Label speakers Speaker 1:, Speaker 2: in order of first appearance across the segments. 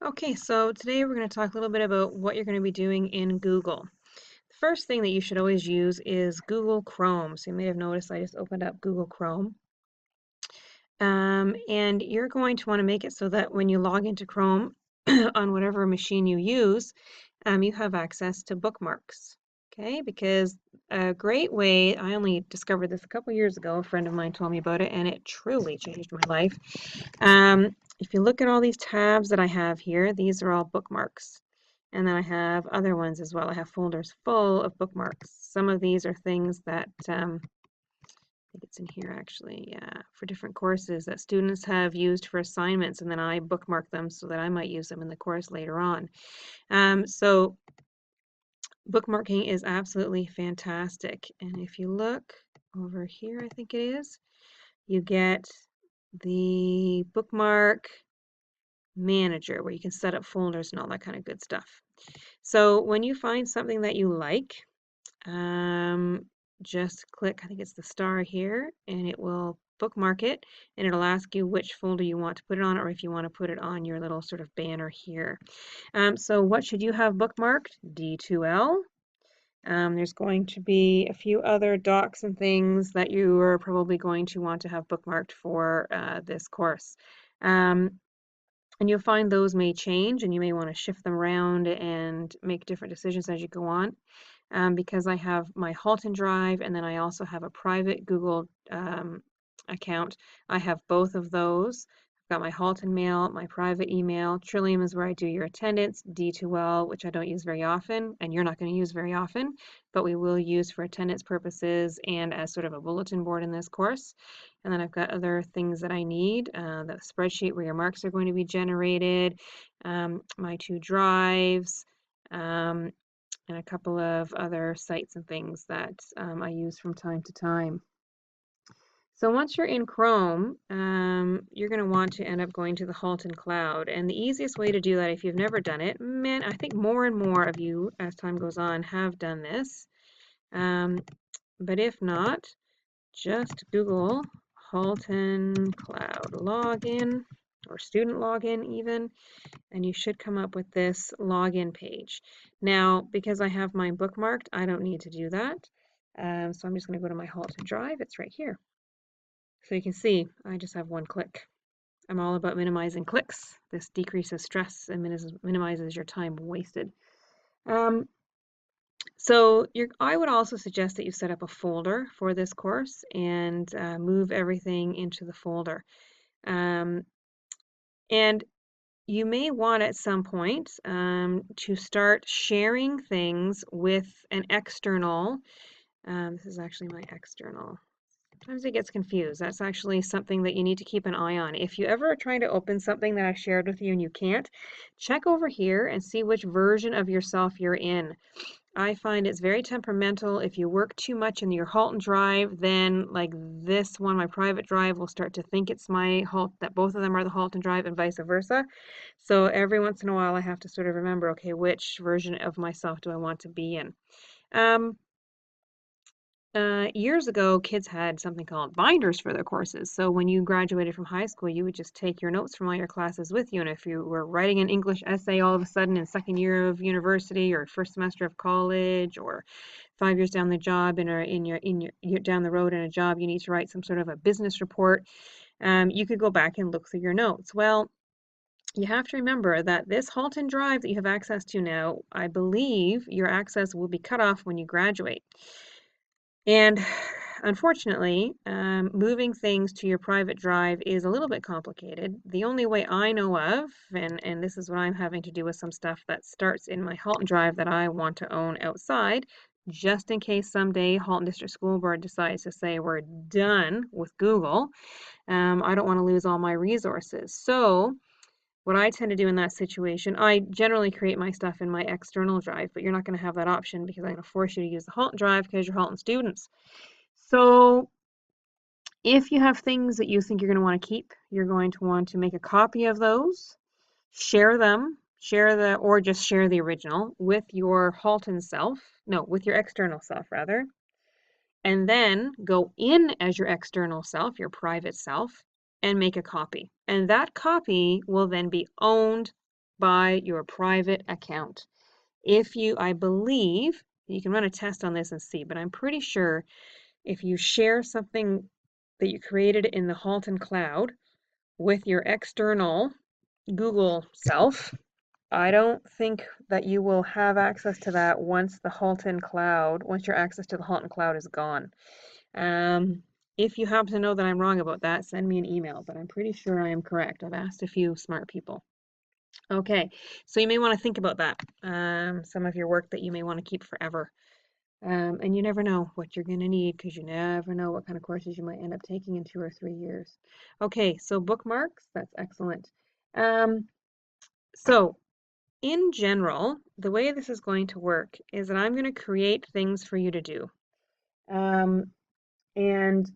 Speaker 1: Okay, so today we're going to talk a little bit about what you're going to be doing in Google. The first thing that you should always use is Google Chrome. So you may have noticed I just opened up Google Chrome. And you're going to want to make it so that when you log into Chrome on whatever machine you use, you have access to bookmarks. Okay, because a great way, I only discovered this a couple years ago, a friend of mine told me about it, and it truly changed my life. If you look at all these tabs that I have here, these are all bookmarks. And then I have other ones as well. I have folders full of bookmarks. Some of these are things that I think it's in here actually, yeah, for different courses that students have used for assignments, and then I bookmark them so that I might use them in the course later on. So bookmarking is absolutely fantastic. And if you look over here, I think it is, you get the bookmark manager where you can set up folders and all that kind of good stuff. So when you find something that you like, just click, I think it's the star here, and it will bookmark it, and it'll ask you which folder you want to put it on, or if you want to put it on your little sort of banner here. So what should you have bookmarked? D2L. There's going to be a few other docs and things that you are probably going to want to have bookmarked for this course. And you'll find those may change, and you may want to shift them around and make different decisions as you go on. Because I have my Halton Drive, and then I also have a private Google account. I have both of those. I've got my Halton Mail, my private email. Trillium is where I do your attendance. D2L, which I don't use very often, and you're not going to use very often, but we will use for attendance purposes and as sort of a bulletin board in this course. And then I've got other things that I need, the spreadsheet where your marks are going to be generated, my two drives, and a couple of other sites and things that I use from time to time. So once you're in Chrome, you're going to want to end up going to the Halton Cloud. And the easiest way to do that, if you've never done it, man, I think more and more of you, as time goes on, have done this. But if not, just Google Halton Cloud login or student login even, and you should come up with this login page. Now, because I have mine bookmarked, I don't need to do that. So I'm just going to go to my Halton Drive. It's right here. So you can see I just have one click. I'm all about minimizing clicks. This decreases stress and minimizes your time wasted. So I would also suggest that you set up a folder for this course and move everything into the folder. And you may want at some point to start sharing things with an external. This is actually my external. Sometimes it gets confused. That's actually something that you need to keep an eye on. If you ever are trying to open something that I shared with you and you can't, check over here and see which version of yourself you're in. I find it's very temperamental. If you work too much in your Halton Drive, then like this one, my private drive, will start to think it's my that both of them are the Halton Drive and vice versa. So every once in a while I have to sort of remember, okay, which version of myself do I want to be in? Years ago, kids had something called binders for their courses. So when you graduated from high school, you would just take your notes from all your classes with you. And if you were writing an English essay all of a sudden in second year of university or first semester of college, or 5 years down the job down the road in a job, you need to write some sort of a business report. You could go back and look through your notes. Well, you have to remember that this Halton Drive that you have access to now, I believe your access will be cut off when you graduate. And unfortunately, moving things to your private drive is a little bit complicated. The only way I know of, and this is what I'm having to do with some stuff that starts in my Halton Drive that I want to own outside, just in case someday Halton District School Board decides to say we're done with Google. I don't want to lose all my resources. So what I tend to do in that situation, I generally create my stuff in my external drive, but you're not going to have that option because I'm going to force you to use the Halton Drive because you're Halton students. So if you have things that you think you're going to want to keep, you're going to want to make a copy of those, share them, or just share the original with your Halton self, no, with your external self rather, and then go in as your external self, your private self, and make a copy. And that copy will then be owned by your private account. If you, I believe, you can run a test on this and see, but I'm pretty sure if you share something that you created in the Halton Cloud with your external Google self, I don't think that you will have access to that once your access to the Halton Cloud is gone. If you happen to know that I'm wrong about that, send me an email, but I'm pretty sure I am correct. I've asked a few smart people. Okay, so you may want to think about that. Some of your work that you may want to keep forever. And you never know what you're going to need because you never know what kind of courses you might end up taking in 2 or 3 years. Okay, so bookmarks, that's excellent. So in general, the way this is going to work is that I'm going to create things for you to do. And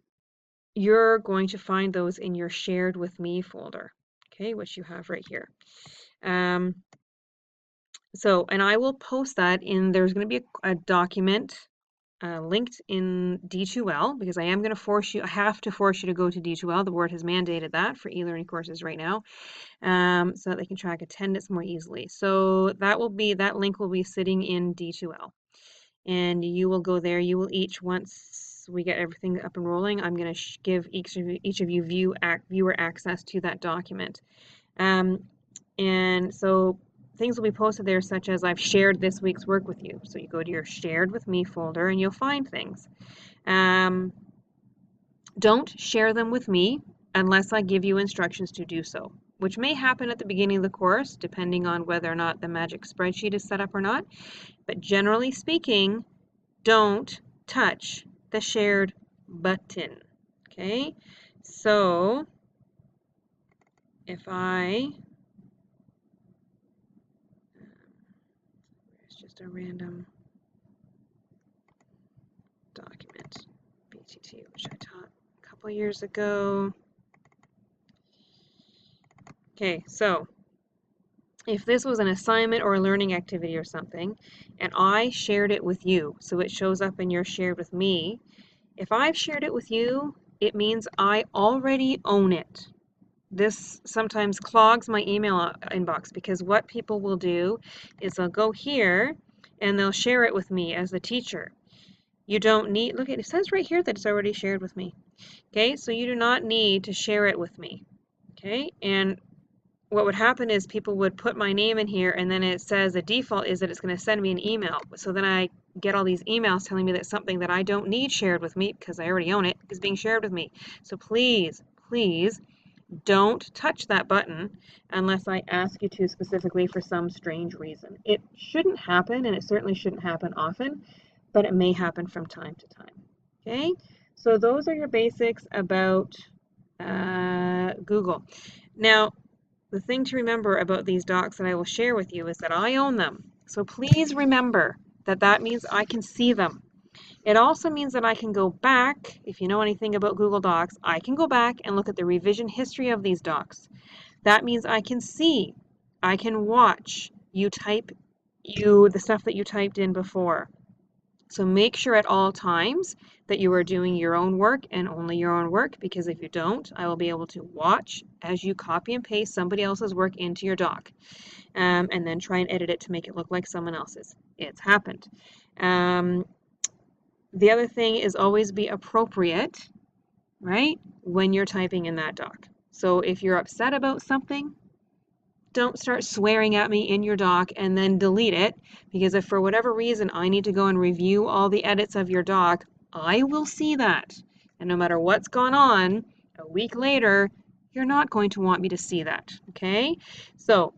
Speaker 1: you're going to find those in your shared with me folder, okay, which you have right here. And I will post that in, there's going to be a document linked in D2L because I am going to have to force you to go to D2L. The board has mandated that for e-learning courses right now, so that they can track attendance more easily. So that link will be sitting in D2L. And you will go there. You will once we get everything up and rolling, I'm going to give each of you viewer access to that document. And so things will be posted there such as I've shared this week's work with you. So you go to your shared with me folder and you'll find things. Don't share them with me unless I give you instructions to do so, which may happen at the beginning of the course depending on whether or not the magic spreadsheet is set up or not. But generally speaking, don't touch the shared button. Okay, so if it's just a random document, BTT, which I taught a couple years ago. Okay, so if this was an assignment or a learning activity or something, and I shared it with you, so it shows up in your shared with me, if I've shared it with you, it means I already own it. This sometimes clogs my email inbox because what people will do is they'll go here and they'll share it with me as the teacher. You don't need, look, it says right here that it's already shared with me. Okay, so you do not need to share it with me. Okay, and what would happen is people would put my name in here and then it says the default is that it's going to send me an email. So then I get all these emails telling me that something that I don't need shared with me because I already own it is being shared with me. So please, please don't touch that button unless I ask you to specifically for some strange reason. It shouldn't happen, and it certainly shouldn't happen often, but it may happen from time to time. Okay, so those are your basics about Google. Now, the thing to remember about these docs that I will share with you is that I own them. So please remember that that means I can see them. It also means that I can go back, if you know anything about Google Docs, I can go back and look at the revision history of these docs. That means I can see, I can watch the stuff that you typed in before. So make sure at all times that you are doing your own work and only your own work, because if you don't, I will be able to watch as you copy and paste somebody else's work into your doc, and then try and edit it to make it look like someone else's. It's happened. The other thing is always be appropriate, right, when you're typing in that doc. So if you're upset about something, don't start swearing at me in your doc and then delete it, because if for whatever reason I need to go and review all the edits of your doc, I will see that. And no matter what's gone on, a week later, you're not going to want me to see that, okay? So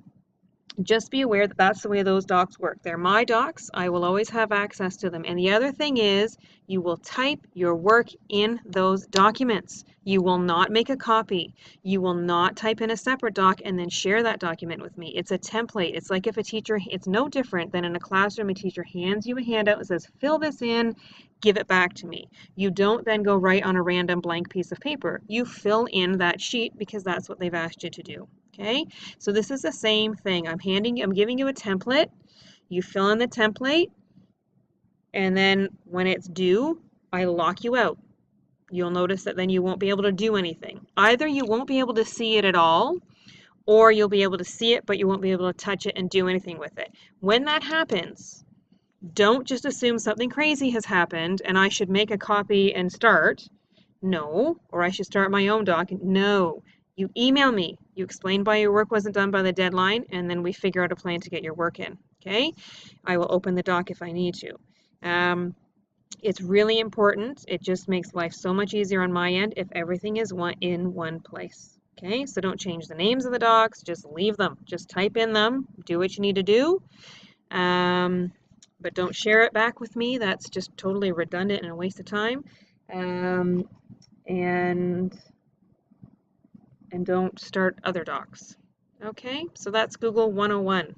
Speaker 1: just be aware that that's the way those docs work. They're my docs. I will always have access to them. And the other thing is you will type your work in those documents. You will not make a copy. You will not type in a separate doc and then share that document with me. It's a template. It's like if a teacher, it's no different than in a classroom, a teacher hands you a handout and says, fill this in, give it back to me. You don't then go write on a random blank piece of paper. You fill in that sheet because that's what they've asked you to do. Okay, so this is the same thing. I'm giving you a template. You fill in the template, and then when it's due, I lock you out. You'll notice that then you won't be able to do anything. Either you won't be able to see it at all, or you'll be able to see it, but you won't be able to touch it and do anything with it. When that happens, don't just assume something crazy has happened and I should make a copy and start. No. Or I should start my own doc. No. You email me. You explain why your work wasn't done by the deadline, and then we figure out a plan to get your work in. Okay? I will open the doc if I need to. It's really important. It just makes life so much easier on my end if everything is in one place. Okay? So don't change the names of the docs. Just leave them. Just type in them. Do what you need to do. But don't share it back with me. That's just totally redundant and a waste of time. And don't start other docs. Okay, so that's Google 101.